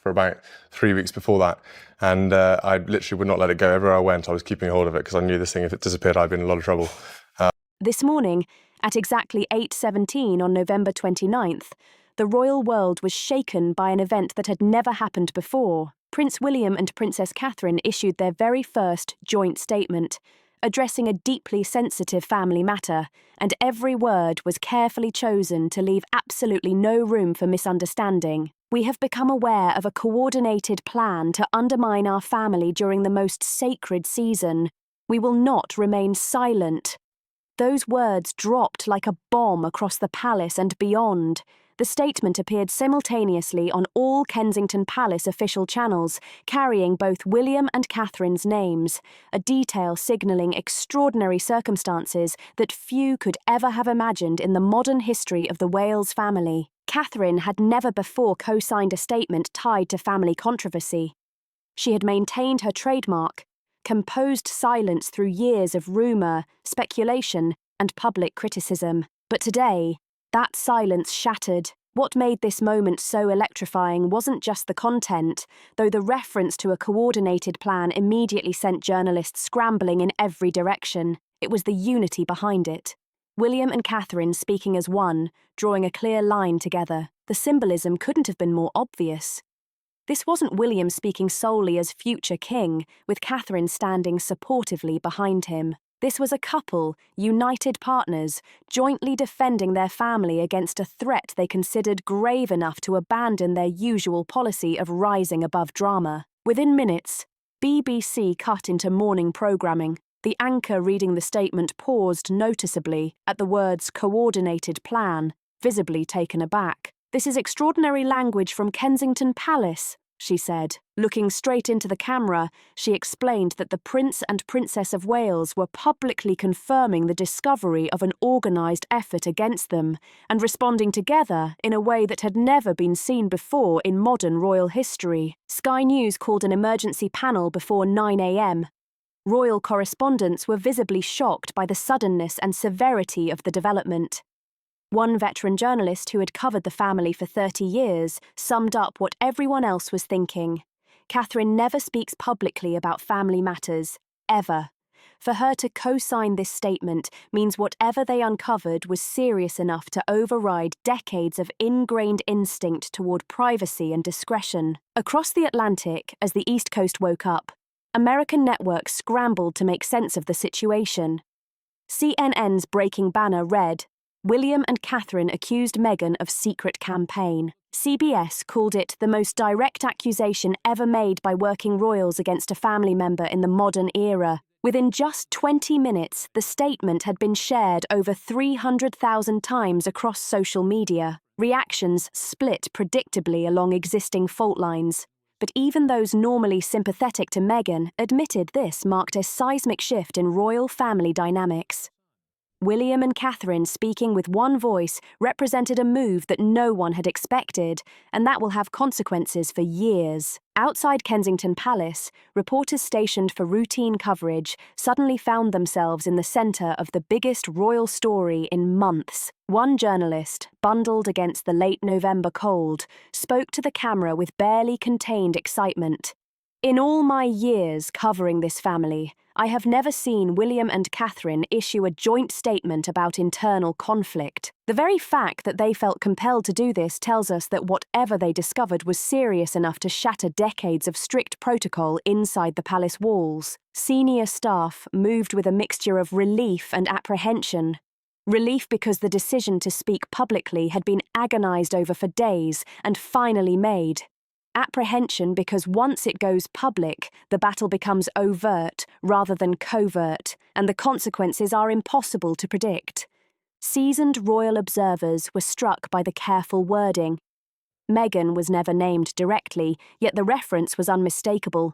for about 3 weeks before that. And I literally would not let it go. Everywhere I went, I was keeping hold of it because I knew this thing, if it disappeared, I'd be in a lot of trouble. This morning, at exactly 8:17 on November 29th, the royal world was shaken by an event that had never happened before. Prince William and Princess Catherine issued their very first joint statement, addressing a deeply sensitive family matter, and every word was carefully chosen to leave absolutely no room for misunderstanding. We have become aware of a coordinated plan to undermine our family during the most sacred season. We will not remain silent. Those words dropped like a bomb across the palace and beyond. The statement appeared simultaneously on all Kensington Palace official channels, carrying both William and Catherine's names, a detail signalling extraordinary circumstances that few could ever have imagined in the modern history of the Wales family. Catherine had never before co-signed a statement tied to family controversy. She had maintained her trademark, composed silence through years of rumour, speculation, and public criticism. But today, that silence shattered. What made this moment so electrifying wasn't just the content, though the reference to a coordinated plan immediately sent journalists scrambling in every direction. It was the unity behind it. William and Catherine speaking as one, drawing a clear line together. The symbolism couldn't have been more obvious. This wasn't William speaking solely as future king, with Catherine standing supportively behind him. This was a couple, united partners, jointly defending their family against a threat they considered grave enough to abandon their usual policy of rising above drama. Within minutes, BBC cut into morning programming. The anchor reading the statement paused noticeably at the words "coordinated plan," visibly taken aback. "This is extraordinary language from Kensington Palace," she said. Looking straight into the camera, she explained that the Prince and Princess of Wales were publicly confirming the discovery of an organised effort against them and responding together in a way that had never been seen before in modern royal history. Sky News called an emergency panel before 9 a.m. Royal correspondents were visibly shocked by the suddenness and severity of the development. One veteran journalist who had covered the family for 30 years summed up what everyone else was thinking. Catherine never speaks publicly about family matters, ever. For her to co-sign this statement means whatever they uncovered was serious enough to override decades of ingrained instinct toward privacy and discretion. Across the Atlantic, as the East Coast woke up, American networks scrambled to make sense of the situation. CNN's breaking banner read, "William and Catherine accused Meghan of secret campaign." CBS called it the most direct accusation ever made by working royals against a family member in the modern era. Within just 20 minutes, the statement had been shared over 300,000 times across social media. Reactions split predictably along existing fault lines. But even those normally sympathetic to Meghan admitted this marked a seismic shift in royal family dynamics. William and Catherine speaking with one voice represented a move that no one had expected, and that will have consequences for years. Outside Kensington Palace, reporters stationed for routine coverage suddenly found themselves in the centre of the biggest royal story in months. One journalist, bundled against the late November cold, spoke to the camera with barely contained excitement. "In all my years covering this family, I have never seen William and Catherine issue a joint statement about internal conflict. The very fact that they felt compelled to do this tells us that whatever they discovered was serious enough to shatter decades of strict protocol inside the palace walls." Senior staff moved with a mixture of relief and apprehension. Relief because the decision to speak publicly had been agonised over for days and finally made. Apprehension because once it goes public, the battle becomes overt rather than covert, and the consequences are impossible to predict. Seasoned royal observers were struck by the careful wording. Meghan was never named directly, yet the reference was unmistakable.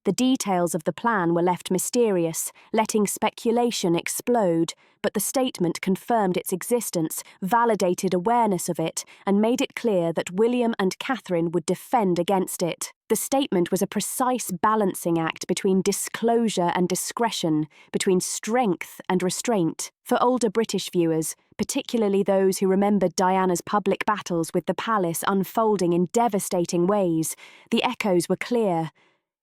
The details of the plan were left mysterious, letting speculation explode, but the statement confirmed its existence, validated awareness of it, and made it clear that William and Catherine would defend against it. The statement was a precise balancing act between disclosure and discretion, between strength and restraint. For older British viewers, particularly those who remembered Diana's public battles with the palace unfolding in devastating ways, the echoes were clear.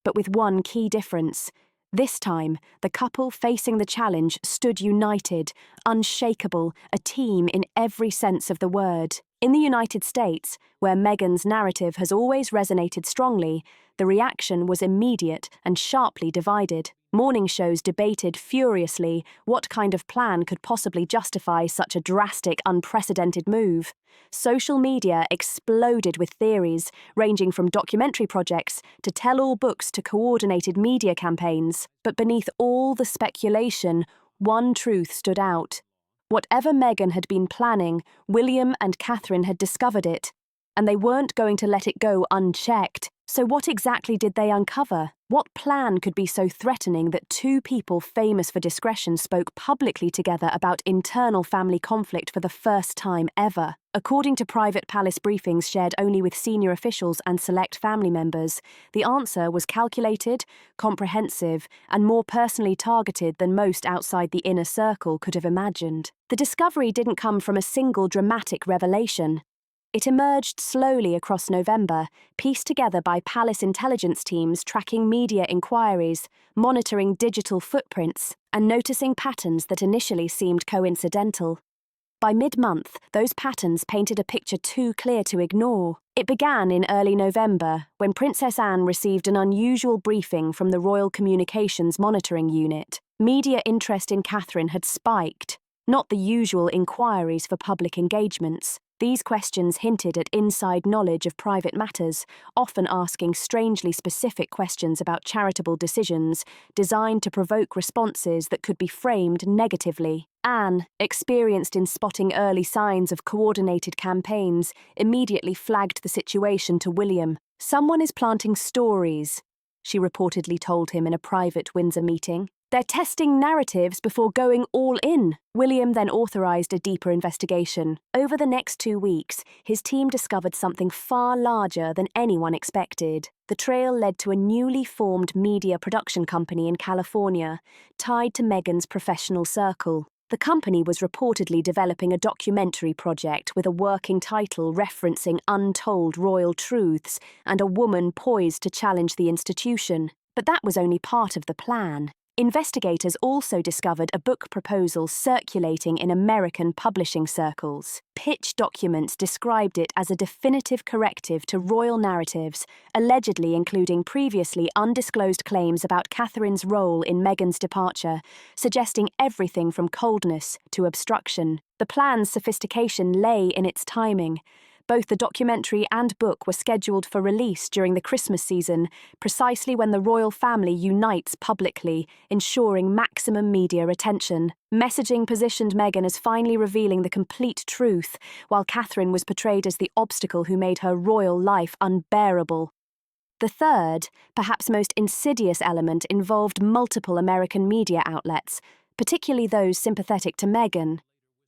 But with one key difference. This time, the couple facing the challenge stood united, unshakable, a team in every sense of the word. In the United States, where Meghan's narrative has always resonated strongly, the reaction was immediate and sharply divided. Morning shows debated furiously what kind of plan could possibly justify such a drastic, unprecedented move. Social media exploded with theories, ranging from documentary projects to tell-all books to coordinated media campaigns. But beneath all the speculation, one truth stood out. Whatever Meghan had been planning, William and Catherine had discovered it, and they weren't going to let it go unchecked. So what exactly did they uncover? What plan could be so threatening that two people famous for discretion spoke publicly together about internal family conflict for the first time ever? According to private palace briefings shared only with senior officials and select family members, the answer was calculated, comprehensive, and more personally targeted than most outside the inner circle could have imagined. The discovery didn't come from a single dramatic revelation. It emerged slowly across November, pieced together by palace intelligence teams tracking media inquiries, monitoring digital footprints, and noticing patterns that initially seemed coincidental. By mid-month, those patterns painted a picture too clear to ignore. It began in early November, when Princess Anne received an unusual briefing from the Royal Communications Monitoring Unit. Media interest in Catherine had spiked, not the usual inquiries for public engagements. These questions hinted at inside knowledge of private matters, often asking strangely specific questions about charitable decisions, designed to provoke responses that could be framed negatively. Anne, experienced in spotting early signs of coordinated campaigns, immediately flagged the situation to William. "Someone is planting stories," she reportedly told him in a private Windsor meeting. "They're testing narratives before going all in." William then authorised a deeper investigation. Over the next 2 weeks, his team discovered something far larger than anyone expected. The trail led to a newly formed media production company in California, tied to Meghan's professional circle. The company was reportedly developing a documentary project with a working title referencing untold royal truths and a woman poised to challenge the institution. But that was only part of the plan. Investigators also discovered a book proposal circulating in American publishing circles. Pitch documents described it as a definitive corrective to royal narratives, allegedly including previously undisclosed claims about Catherine's role in Meghan's departure, suggesting everything from coldness to obstruction. The plan's sophistication lay in its timing. Both the documentary and book were scheduled for release during the Christmas season, precisely when the royal family unites publicly, ensuring maximum media attention. Messaging positioned Meghan as finally revealing the complete truth, while Catherine was portrayed as the obstacle who made her royal life unbearable. The third, perhaps most insidious element involved multiple American media outlets, particularly those sympathetic to Meghan.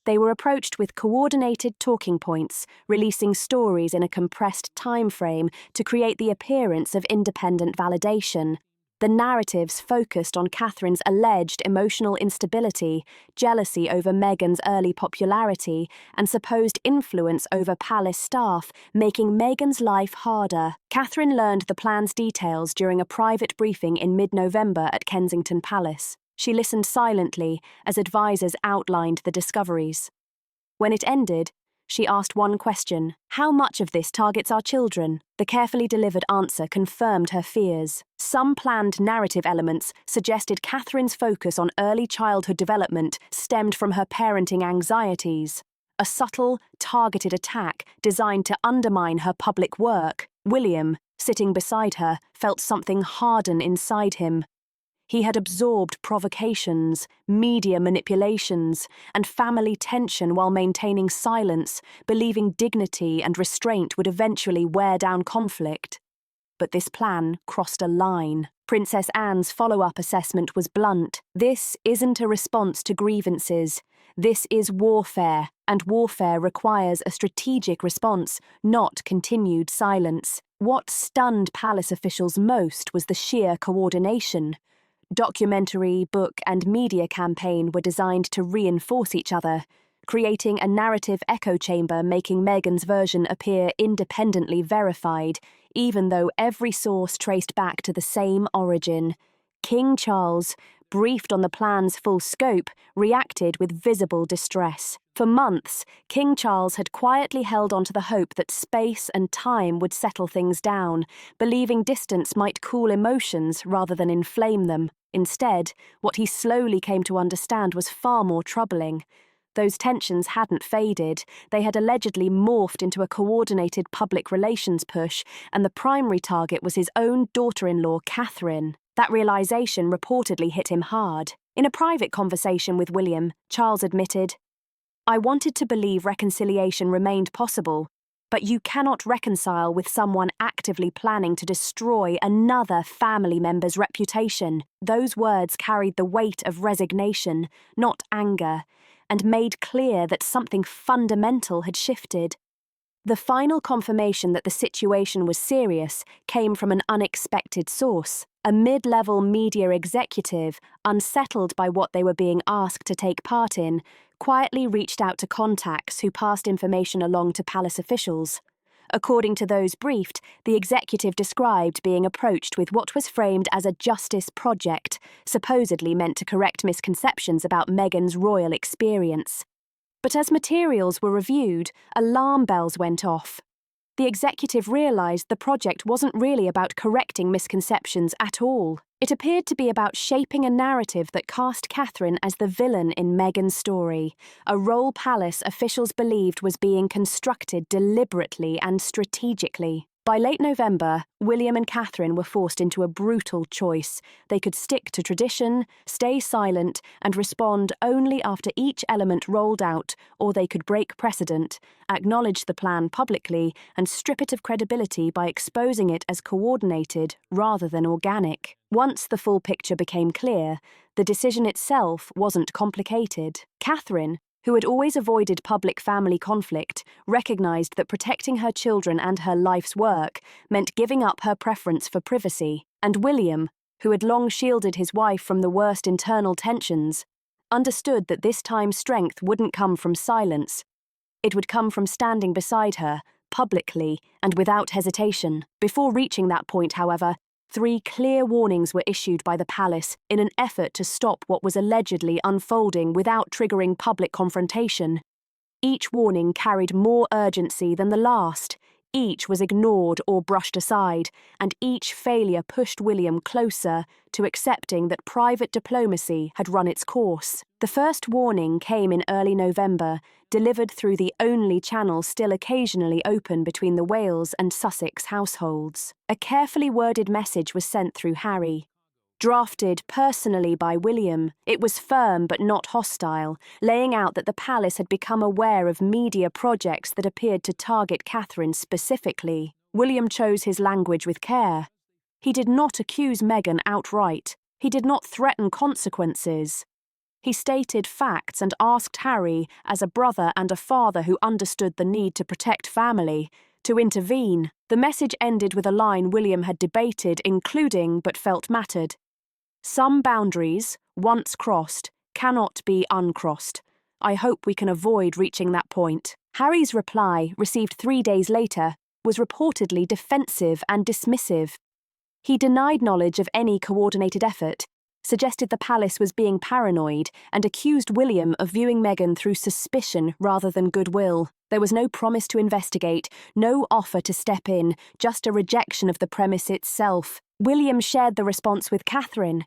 They were approached with coordinated talking points, releasing stories in a compressed time frame to create the appearance of independent validation. The narratives focused on Catherine's alleged emotional instability, jealousy over Meghan's early popularity, and supposed influence over palace staff, making Meghan's life harder. Catherine learned the plan's details during a private briefing in mid-November at Kensington Palace. She listened silently as advisors outlined the discoveries. When it ended, she asked one question: how much of this targets our children? The carefully delivered answer confirmed her fears. Some planned narrative elements suggested Catherine's focus on early childhood development stemmed from her parenting anxieties. A subtle, targeted attack designed to undermine her public work. William, sitting beside her, felt something harden inside him. He had absorbed provocations, media manipulations, and family tension while maintaining silence, believing dignity and restraint would eventually wear down conflict. but this plan crossed a line. Princess Anne's follow-up assessment was blunt. This isn't a response to grievances. This is warfare, and warfare requires a strategic response, not continued silence. What stunned palace officials most was the sheer coordination. Documentary, book, and media campaign were designed to reinforce each other, creating a narrative echo chamber making Meghan's version appear independently verified, even though every source traced back to the same origin. King Charles, briefed on the plan's full scope, reacted with visible distress. For months, King Charles had quietly held on to the hope that space and time would settle things down, believing distance might cool emotions rather than inflame them. Instead, what he slowly came to understand was far more troubling. Those tensions hadn't faded. They had allegedly morphed into a coordinated public relations push, and the primary target was his own daughter-in-law, Catherine. That realization reportedly hit him hard. In a private conversation with William, Charles admitted, "I wanted to believe reconciliation remained possible, but you cannot reconcile with someone actively planning to destroy another family member's reputation." Those words carried the weight of resignation, not anger, and made clear that something fundamental had shifted. The final confirmation that the situation was serious came from an unexpected source. A mid-level media executive, unsettled by what they were being asked to take part in, quietly reached out to contacts who passed information along to palace officials. According to those briefed, the executive described being approached with what was framed as a justice project, supposedly meant to correct misconceptions about Meghan's royal experience. But as materials were reviewed, alarm bells went off. The executive realised the project wasn't really about correcting misconceptions at all. It appeared to be about shaping a narrative that cast Catherine as the villain in Meghan's story, a role palace officials believed was being constructed deliberately and strategically. By late November, William and Catherine were forced into a brutal choice. They could stick to tradition, stay silent, and respond only after each element rolled out, or they could break precedent, acknowledge the plan publicly, and strip it of credibility by exposing it as coordinated rather than organic. Once the full picture became clear, the decision itself wasn't complicated. Catherine, who had always avoided public family conflict, recognised that protecting her children and her life's work meant giving up her preference for privacy. And William, who had long shielded his wife from the worst internal tensions, understood that this time strength wouldn't come from silence. It would come from standing beside her, publicly and without hesitation. Before reaching that point, however, 3 clear warnings were issued by the palace in an effort to stop what was allegedly unfolding without triggering public confrontation. Each warning carried more urgency than the last. Each was ignored or brushed aside, and each failure pushed William closer to accepting that private diplomacy had run its course. The first warning came in early November, delivered through the only channel still occasionally open between the Wales and Sussex households. A carefully worded message was sent through Harry. Drafted personally by William, it was firm but not hostile, laying out that the palace had become aware of media projects that appeared to target Catherine specifically. William chose his language with care. He did not accuse Meghan outright. He did not threaten consequences. He stated facts and asked Harry, as a brother and a father who understood the need to protect family, to intervene. The message ended with a line William had debated, including but felt mattered. "Some boundaries, once crossed, cannot be uncrossed. I hope we can avoid reaching that point." Harry's reply, received 3 days later, was reportedly defensive and dismissive. He denied knowledge of any coordinated effort, suggested the palace was being paranoid, and accused William of viewing Meghan through suspicion rather than goodwill. There was no promise to investigate, no offer to step in, just a rejection of the premise itself. William shared the response with Catherine.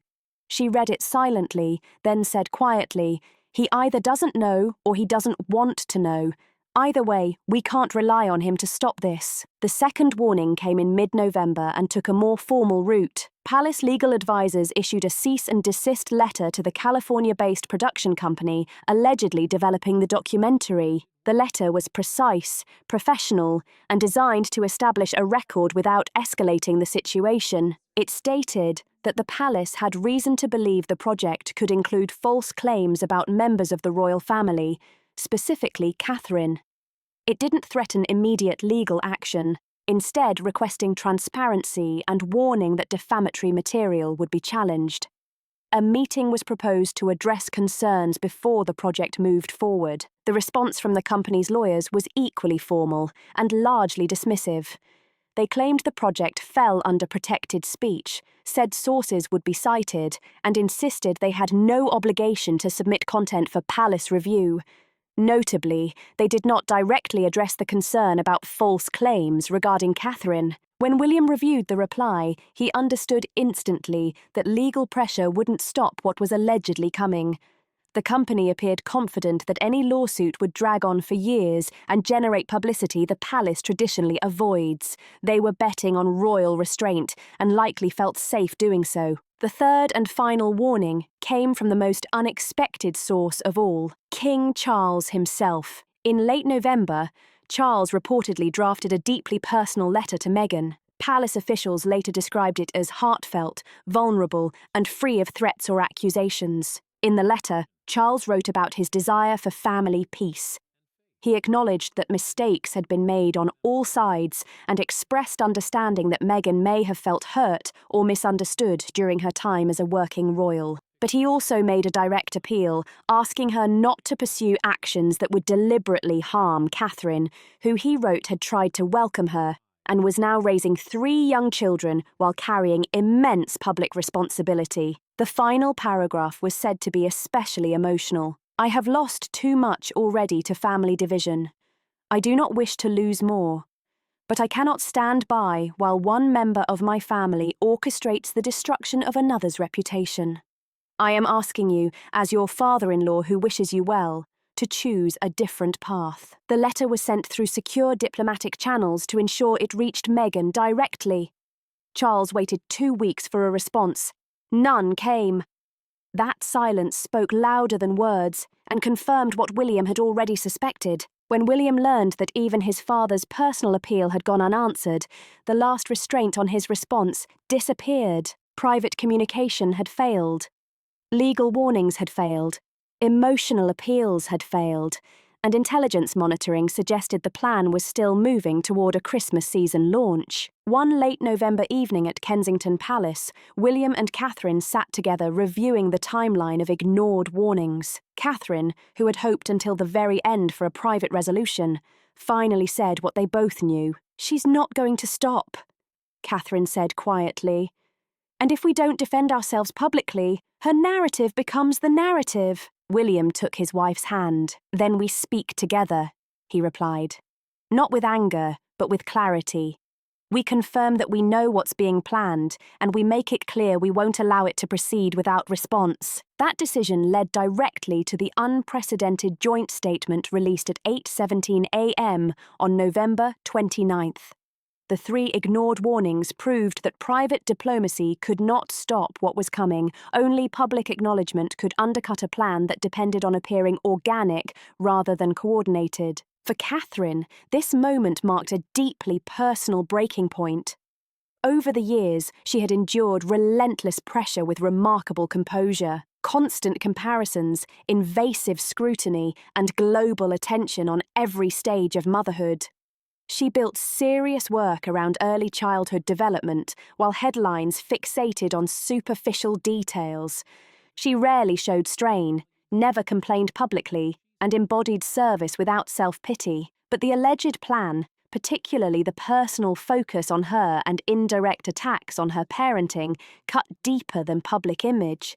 She read it silently, then said quietly, "He either doesn't know or he doesn't want to know. Either way, we can't rely on him to stop this." The second warning came in mid-November and took a more formal route. Palace legal advisors issued a cease and desist letter to the California-based production company allegedly developing the documentary. The letter was precise, professional, and designed to establish a record without escalating the situation. It stated that the palace had reason to believe the project could include false claims about members of the royal family, specifically Catherine. It didn't threaten immediate legal action, instead requesting transparency and warning that defamatory material would be challenged. A meeting was proposed to address concerns before the project moved forward. The response from the company's lawyers was equally formal and largely dismissive. They claimed the project fell under protected speech, said sources would be cited, and insisted they had no obligation to submit content for palace review. Notably, they did not directly address the concern about false claims regarding Catherine. When William reviewed the reply, he understood instantly that legal pressure wouldn't stop what was allegedly coming. The company appeared confident that any lawsuit would drag on for years and generate publicity the palace traditionally avoids. They were betting on royal restraint and likely felt safe doing so. The third and final warning came from the most unexpected source of all, King Charles himself. In late November, Charles reportedly drafted a deeply personal letter to Meghan. Palace officials later described it as heartfelt, vulnerable, and free of threats or accusations. In the letter, Charles wrote about his desire for family peace. He acknowledged that mistakes had been made on all sides and expressed understanding that Meghan may have felt hurt or misunderstood during her time as a working royal. But he also made a direct appeal, asking her not to pursue actions that would deliberately harm Catherine, who he wrote had tried to welcome her and was now raising 3 young children while carrying immense public responsibility. The final paragraph was said to be especially emotional. "I have lost too much already to family division. I do not wish to lose more. But I cannot stand by while one member of my family orchestrates the destruction of another's reputation. I am asking you, as your father-in-law who wishes you well, to choose a different path." The letter was sent through secure diplomatic channels to ensure it reached Meghan directly. Charles waited 2 weeks for a response. None came. That silence spoke louder than words and confirmed what William had already suspected. When William learned that even his father's personal appeal had gone unanswered, the last restraint on his response disappeared. Private communication had failed. Legal warnings had failed. Emotional appeals had failed. And intelligence monitoring suggested the plan was still moving toward a Christmas season launch. One late November evening at Kensington Palace, William and Catherine sat together reviewing the timeline of ignored warnings. Catherine, who had hoped until the very end for a private resolution, finally said what they both knew. "She's not going to stop," Catherine said quietly. "And if we don't defend ourselves publicly, her narrative becomes the narrative." William took his wife's hand. "Then we speak together," he replied. "Not with anger, but with clarity. We confirm that we know what's being planned, and we make it clear we won't allow it to proceed without response." That decision led directly to the unprecedented joint statement released at 8:17 a.m. on November 29th. The 3 ignored warnings proved that private diplomacy could not stop what was coming. Only public acknowledgement could undercut a plan that depended on appearing organic rather than coordinated. For Catherine, this moment marked a deeply personal breaking point. Over the years, she had endured relentless pressure with remarkable composure. Constant comparisons, invasive scrutiny, and global attention on every stage of motherhood. She built serious work around early childhood development, while headlines fixated on superficial details. She rarely showed strain, never complained publicly, and embodied service without self-pity. But the alleged plan, particularly the personal focus on her and indirect attacks on her parenting, cut deeper than public image.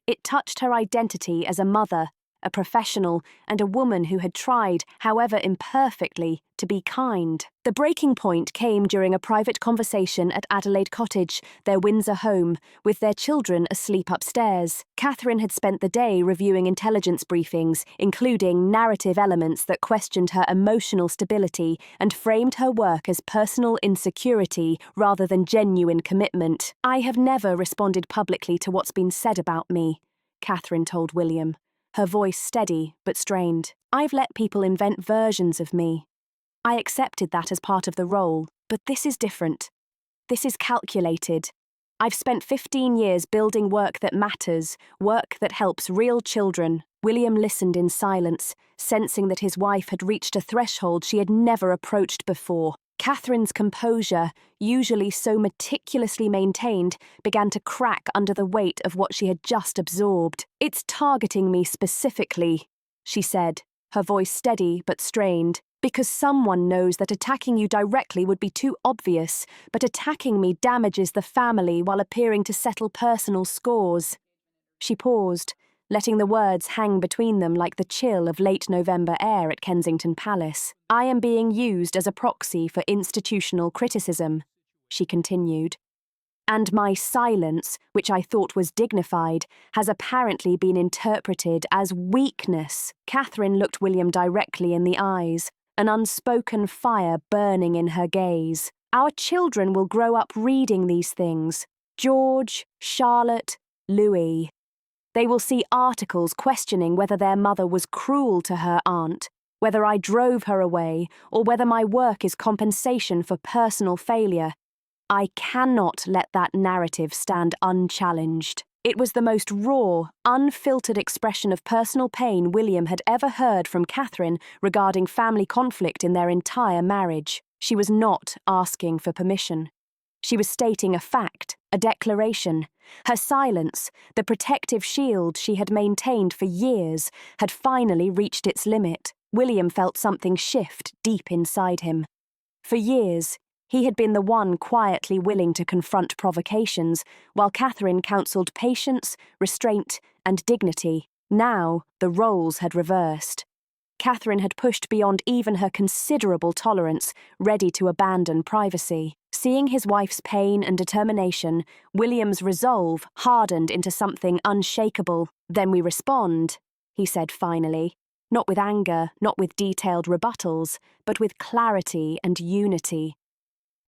It touched her identity as a mother, a professional, and a woman who had tried, however imperfectly, to be kind. The breaking point came during a private conversation at Adelaide Cottage, their Windsor home, with their children asleep upstairs. Catherine had spent the day reviewing intelligence briefings, including narrative elements that questioned her emotional stability and framed her work as personal insecurity rather than genuine commitment. "I have never responded publicly to what's been said about me," Catherine told William. her voice steady but strained. "I've let people invent versions of me. I accepted that as part of the role, but this is different. This is calculated. I've spent 15 years building work that matters, work that helps real children." William listened in silence, sensing that his wife had reached a threshold she had never approached before. Catherine's composure, usually so meticulously maintained, began to crack under the weight of what she had just absorbed. "It's targeting me specifically," she said, her voice steady but strained. "Because someone knows that attacking you directly would be too obvious, but attacking me damages the family while appearing to settle personal scores." She paused, letting the words hang between them like the chill of late November air at Kensington Palace. "I am being used as a proxy for institutional criticism," she continued. "And my silence, which I thought was dignified, has apparently been interpreted as weakness." Catherine looked William directly in the eyes, an unspoken fire burning in her gaze. "Our children will grow up reading these things. George, Charlotte, Louis. They will see articles questioning whether their mother was cruel to her aunt, whether I drove her away, or whether my work is compensation for personal failure. I cannot let that narrative stand unchallenged." It was the most raw, unfiltered expression of personal pain William had ever heard from Catherine regarding family conflict in their entire marriage. She was not asking for permission. She was stating a fact, a declaration. Her silence, the protective shield she had maintained for years, had finally reached its limit. William felt something shift deep inside him. For years, he had been the one quietly willing to confront provocations, while Catherine counselled patience, restraint, and dignity. Now, the roles had reversed. Catherine had pushed beyond even her considerable tolerance, ready to abandon privacy. Seeing his wife's pain and determination, William's resolve hardened into something unshakable. "Then we respond," he said finally, not with anger, not with detailed rebuttals, but with clarity and unity.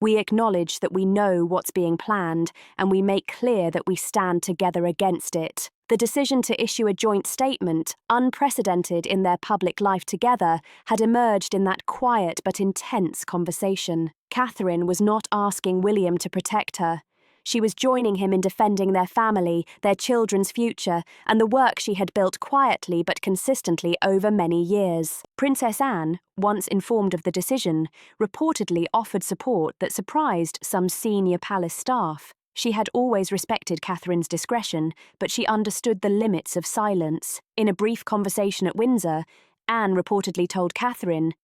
"We acknowledge that we know what's being planned, and we make clear that we stand together against it." The decision to issue a joint statement, unprecedented in their public life together, had emerged in that quiet but intense conversation. Catherine was not asking William to protect her. She was joining him in defending their family, their children's future, and the work she had built quietly but consistently over many years. Princess Anne, once informed of the decision, reportedly offered support that surprised some senior palace staff. She had always respected Catherine's discretion, but she understood the limits of silence. In a brief conversation at Windsor, Anne reportedly told Catherine,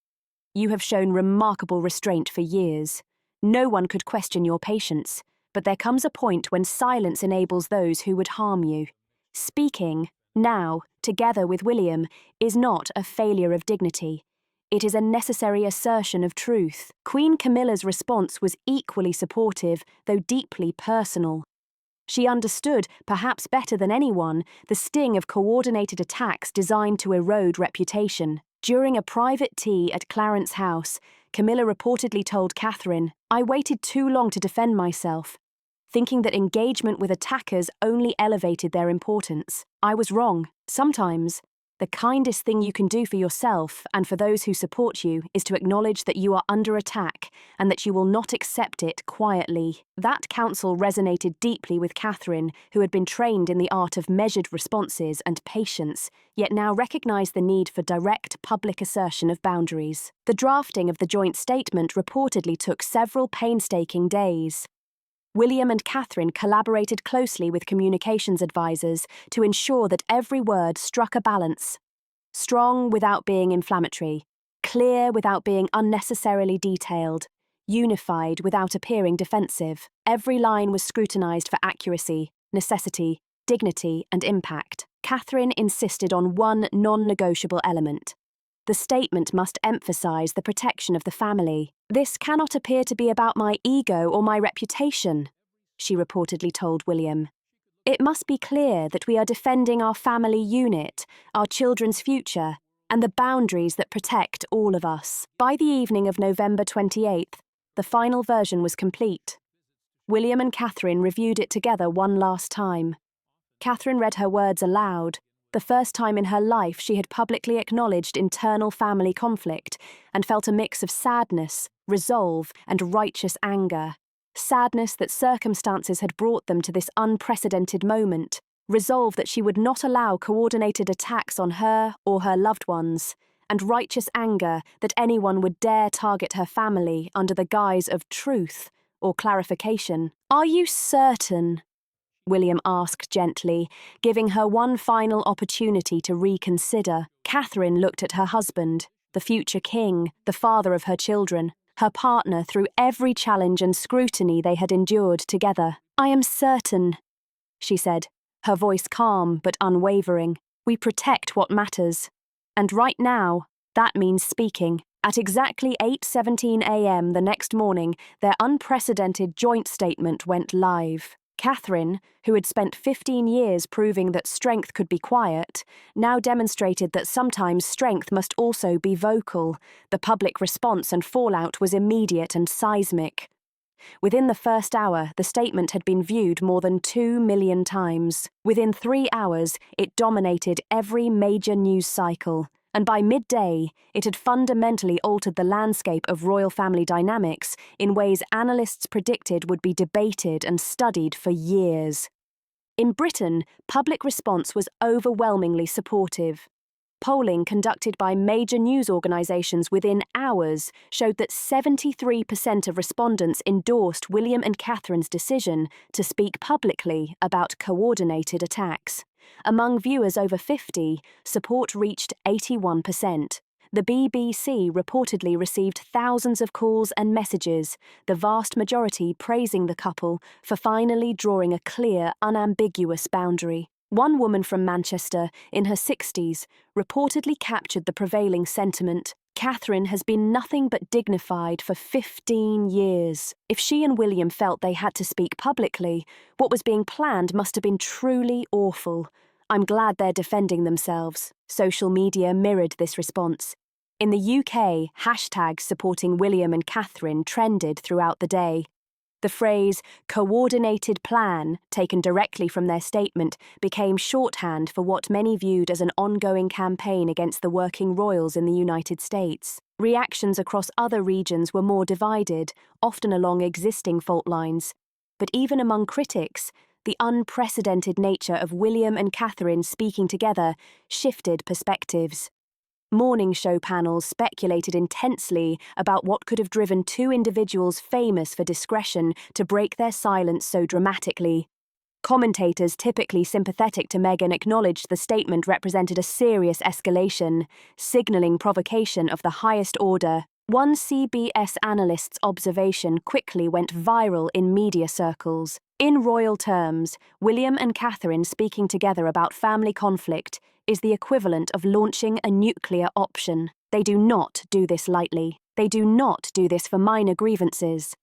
"You have shown remarkable restraint for years. No one could question your patience, but there comes a point when silence enables those who would harm you. Speaking, now, together with William, is not a failure of dignity. It is a necessary assertion of truth." Queen Camilla's response was equally supportive, though deeply personal. She understood, perhaps better than anyone, the sting of coordinated attacks designed to erode reputation. During a private tea at Clarence House, Camilla reportedly told Catherine, "I waited too long to defend myself, thinking that engagement with attackers only elevated their importance. I was wrong. Sometimes, the kindest thing you can do for yourself and for those who support you is to acknowledge that you are under attack and that you will not accept it quietly." That counsel resonated deeply with Catherine, who had been trained in the art of measured responses and patience, yet now recognised the need for direct public assertion of boundaries. The drafting of the joint statement reportedly took several painstaking days. William and Catherine collaborated closely with communications advisors to ensure that every word struck a balance. Strong without being inflammatory, clear without being unnecessarily detailed, unified without appearing defensive. Every line was scrutinised for accuracy, necessity, dignity, and impact. Catherine insisted on one non-negotiable element. The statement must emphasise the protection of the family. "This cannot appear to be about my ego or my reputation," she reportedly told William. "It must be clear that we are defending our family unit, our children's future, and the boundaries that protect all of us." By the evening of November 28th, the final version was complete. William and Catherine reviewed it together one last time. Catherine read her words aloud, The first time in her life she had publicly acknowledged internal family conflict and felt a mix of sadness, resolve, and righteous anger. Sadness that circumstances had brought them to this unprecedented moment, resolve that she would not allow coordinated attacks on her or her loved ones, and righteous anger that anyone would dare target her family under the guise of truth or clarification. "Are you certain?" William asked gently, giving her one final opportunity to reconsider. Catherine looked at her husband, the future king, the father of her children, her partner through every challenge and scrutiny they had endured together. "I am certain," she said, her voice calm but unwavering. "We protect what matters. And right now, that means speaking." At exactly 8:17 a.m. the next morning, their unprecedented joint statement went live. Catherine, who had spent 15 years proving that strength could be quiet, now demonstrated that sometimes strength must also be vocal. The public response and fallout was immediate and seismic. Within the first hour, the statement had been viewed more than 2 million times. Within 3 hours, it dominated every major news cycle. And by midday, it had fundamentally altered the landscape of royal family dynamics in ways analysts predicted would be debated and studied for years. In Britain, public response was overwhelmingly supportive. Polling conducted by major news organisations within hours showed that 73% of respondents endorsed William and Catherine's decision to speak publicly about coordinated attacks. Among viewers over 50, support reached 81%. The BBC reportedly received thousands of calls and messages, the vast majority praising the couple for finally drawing a clear, unambiguous boundary. One woman from Manchester, in her 60s, reportedly captured the prevailing sentiment: "Catherine has been nothing but dignified for 15 years. If she and William felt they had to speak publicly, what was being planned must have been truly awful. I'm glad they're defending themselves." Social media mirrored this response. In the UK, hashtags supporting William and Catherine trended throughout the day. The phrase "coordinated plan," taken directly from their statement, became shorthand for what many viewed as an ongoing campaign against the working royals in the United States. Reactions across other regions were more divided, often along existing fault lines. But even among critics, the unprecedented nature of William and Catherine speaking together shifted perspectives. Morning show panels speculated intensely about what could have driven two individuals famous for discretion to break their silence so dramatically. Commentators typically sympathetic to Meghan acknowledged the statement represented a serious escalation, signalling provocation of the highest order. One CBS analyst's observation quickly went viral in media circles. In royal terms, William and Catherine speaking together about family conflict is the equivalent of launching a nuclear option. They do not do this lightly. They do not do this for minor grievances.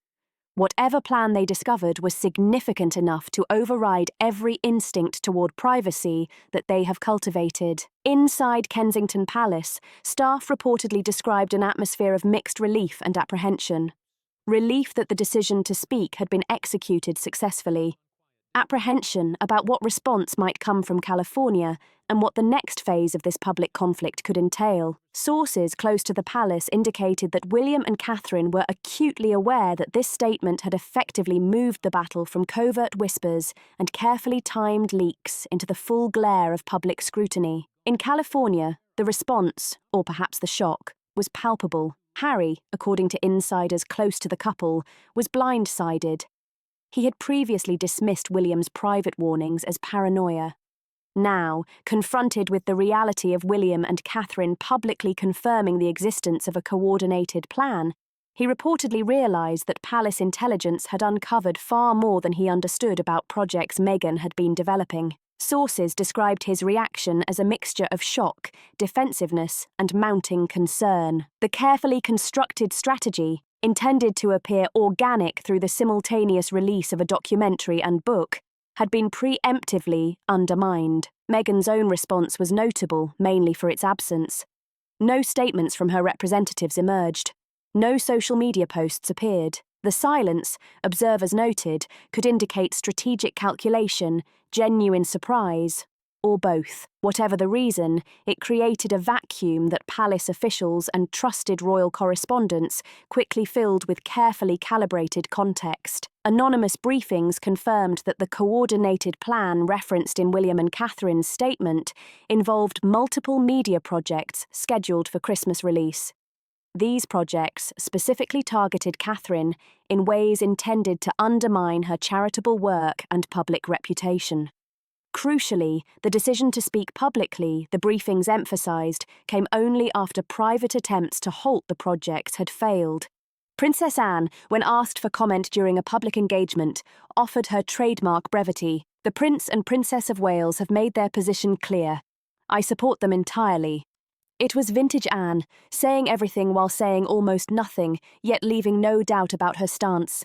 Whatever plan they discovered was significant enough to override every instinct toward privacy that they have cultivated. Inside Kensington Palace, staff reportedly described an atmosphere of mixed relief and apprehension. Relief that the decision to speak had been executed successfully. Apprehension about what response might come from California and what the next phase of this public conflict could entail. Sources close to the palace indicated that William and Catherine were acutely aware that this statement had effectively moved the battle from covert whispers and carefully timed leaks into the full glare of public scrutiny. In California, the response, or perhaps the shock, was palpable. Harry, according to insiders close to the couple, was blindsided. He had previously dismissed William's private warnings as paranoia. Now, confronted with the reality of William and Catherine publicly confirming the existence of a coordinated plan, he reportedly realised that palace intelligence had uncovered far more than he understood about projects Meghan had been developing. Sources described his reaction as a mixture of shock, defensiveness, and mounting concern. The carefully constructed strategy, intended to appear organic through the simultaneous release of a documentary and book, had been preemptively undermined. Meghan's own response was notable, mainly for its absence. No statements from her representatives emerged. No social media posts appeared. The silence, observers noted, could indicate strategic calculation, genuine surprise, or both. Whatever the reason, it created a vacuum that palace officials and trusted royal correspondents quickly filled with carefully calibrated context. Anonymous briefings confirmed that the coordinated plan referenced in William and Catherine's statement involved multiple media projects scheduled for Christmas release. These projects specifically targeted Catherine in ways intended to undermine her charitable work and public reputation. Crucially, the decision to speak publicly, the briefings emphasised, came only after private attempts to halt the projects had failed. Princess Anne, when asked for comment during a public engagement, offered her trademark brevity. The Prince and Princess of Wales have made their position clear. I support them entirely. It was vintage Anne, saying everything while saying almost nothing, yet leaving no doubt about her stance.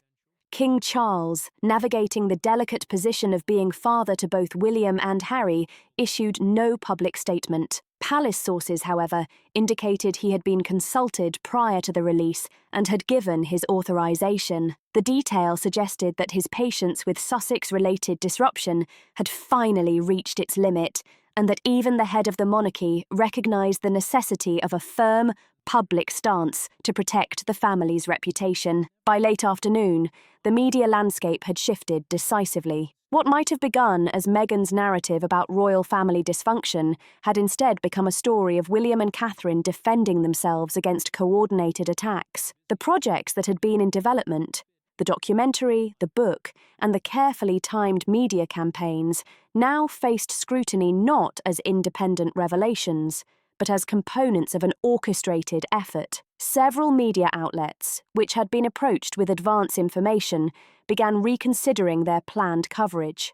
King Charles, navigating the delicate position of being father to both William and Harry, issued no public statement. Palace sources, however, indicated he had been consulted prior to the release and had given his authorization. The detail suggested that his patience with Sussex-related disruption had finally reached its limit, and that even the head of the monarchy recognized the necessity of a firm, public stance to protect the family's reputation. By late afternoon, the media landscape had shifted decisively. What might have begun as Meghan's narrative about royal family dysfunction had instead become a story of William and Catherine defending themselves against coordinated attacks. The projects that had been in development, the documentary, the book, and the carefully timed media campaigns now faced scrutiny not as independent revelations, but as components of an orchestrated effort. Several media outlets, which had been approached with advance information, began reconsidering their planned coverage.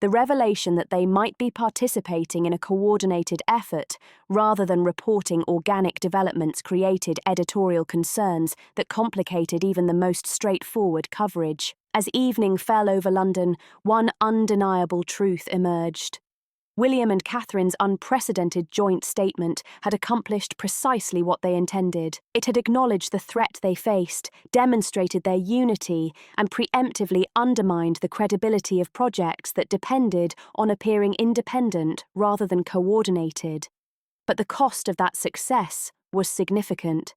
The revelation that they might be participating in a coordinated effort rather than reporting organic developments created editorial concerns that complicated even the most straightforward coverage. As evening fell over London, one undeniable truth emerged. William and Catherine's unprecedented joint statement had accomplished precisely what they intended. It had acknowledged the threat they faced, demonstrated their unity, and preemptively undermined the credibility of projects that depended on appearing independent rather than coordinated. But the cost of that success was significant.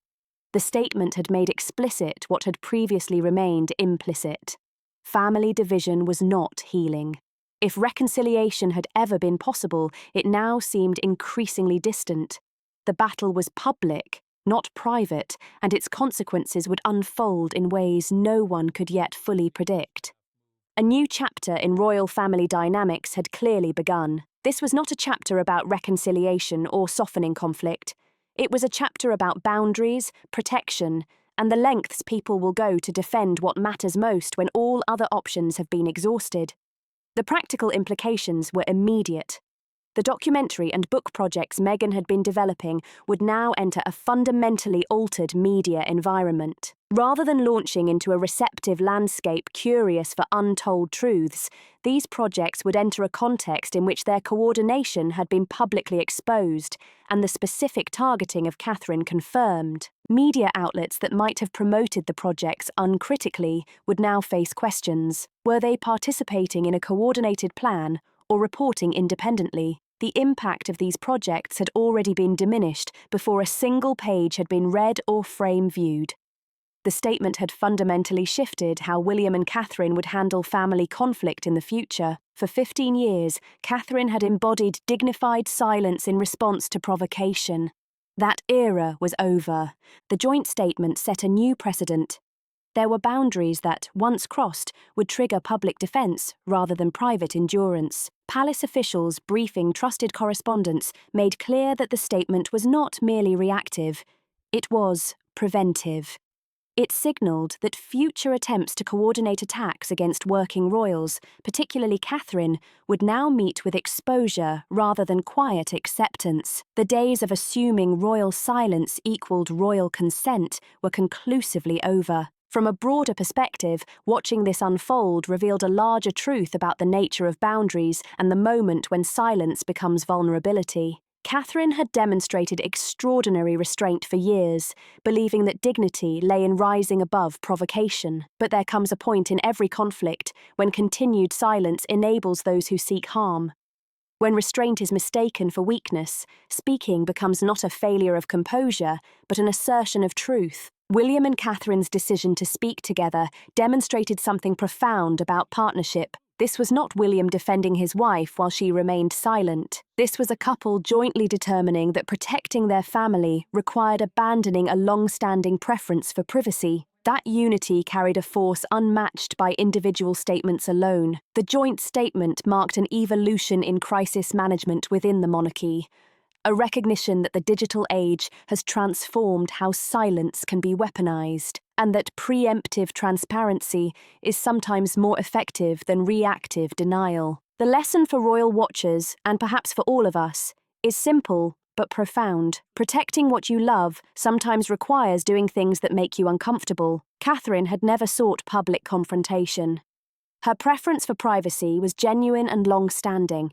The statement had made explicit what had previously remained implicit. Family division was not healing. If reconciliation had ever been possible, it now seemed increasingly distant. The battle was public, not private, and its consequences would unfold in ways no one could yet fully predict. A new chapter in royal family dynamics had clearly begun. This was not a chapter about reconciliation or softening conflict. It was a chapter about boundaries, protection, and the lengths people will go to defend what matters most when all other options have been exhausted. The practical implications were immediate. The documentary and book projects Meghan had been developing would now enter a fundamentally altered media environment. Rather than launching into a receptive landscape curious for untold truths, these projects would enter a context in which their coordination had been publicly exposed and the specific targeting of Catherine confirmed. Media outlets that might have promoted the projects uncritically would now face questions. Were they participating in a coordinated plan or reporting independently? The impact of these projects had already been diminished before a single page had been read or frame viewed. The statement had fundamentally shifted how William and Catherine would handle family conflict in the future. For 15 years, Catherine had embodied dignified silence in response to provocation. That era was over. The joint statement set a new precedent. There were boundaries that, once crossed, would trigger public defence rather than private endurance. Palace officials briefing trusted correspondents made clear that the statement was not merely reactive, it was preventive. It signalled that future attempts to coordinate attacks against working royals, particularly Catherine, would now meet with exposure rather than quiet acceptance. The days of assuming royal silence equalled royal consent were conclusively over. From a broader perspective, watching this unfold revealed a larger truth about the nature of boundaries and the moment when silence becomes vulnerability. Catherine had demonstrated extraordinary restraint for years, believing that dignity lay in rising above provocation. But there comes a point in every conflict when continued silence enables those who seek harm. When restraint is mistaken for weakness, speaking becomes not a failure of composure, but an assertion of truth. William and Catherine's decision to speak together demonstrated something profound about partnership. This was not William defending his wife while she remained silent. This was a couple jointly determining that protecting their family required abandoning a long-standing preference for privacy. That unity carried a force unmatched by individual statements alone. The joint statement marked an evolution in crisis management within the monarchy, a recognition that the digital age has transformed how silence can be weaponized, and that preemptive transparency is sometimes more effective than reactive denial. The lesson for royal watchers, and perhaps for all of us, is simple but profound. Protecting what you love sometimes requires doing things that make you uncomfortable. Catherine had never sought public confrontation. Her preference for privacy was genuine and long-standing.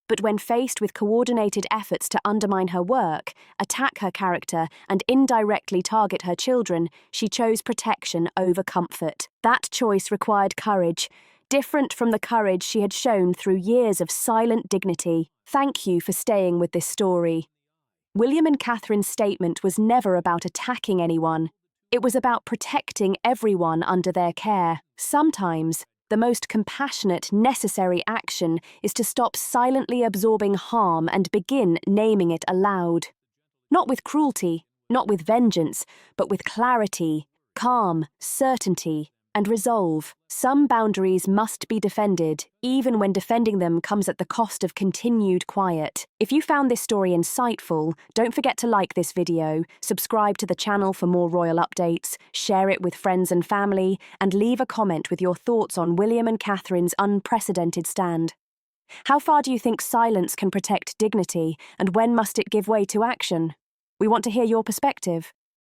But when faced with coordinated efforts to undermine her work, attack her character, and indirectly target her children, she chose protection over comfort. That choice required courage, different from the courage she had shown through years of silent dignity. Thank you for staying with this story. William and Catherine's statement was never about attacking anyone. It was about protecting everyone under their care. Sometimes, the most compassionate, necessary action is to stop silently absorbing harm and begin naming it aloud. Not with cruelty, not with vengeance, but with clarity, calm, certainty, and resolve. Some boundaries must be defended, even when defending them comes at the cost of continued quiet. If you found this story insightful, don't forget to like this video, subscribe to the channel for more royal updates, share it with friends and family, and leave a comment with your thoughts on William and Catherine's unprecedented stand. How far do you think silence can protect dignity, and when must it give way to action? We want to hear your perspective.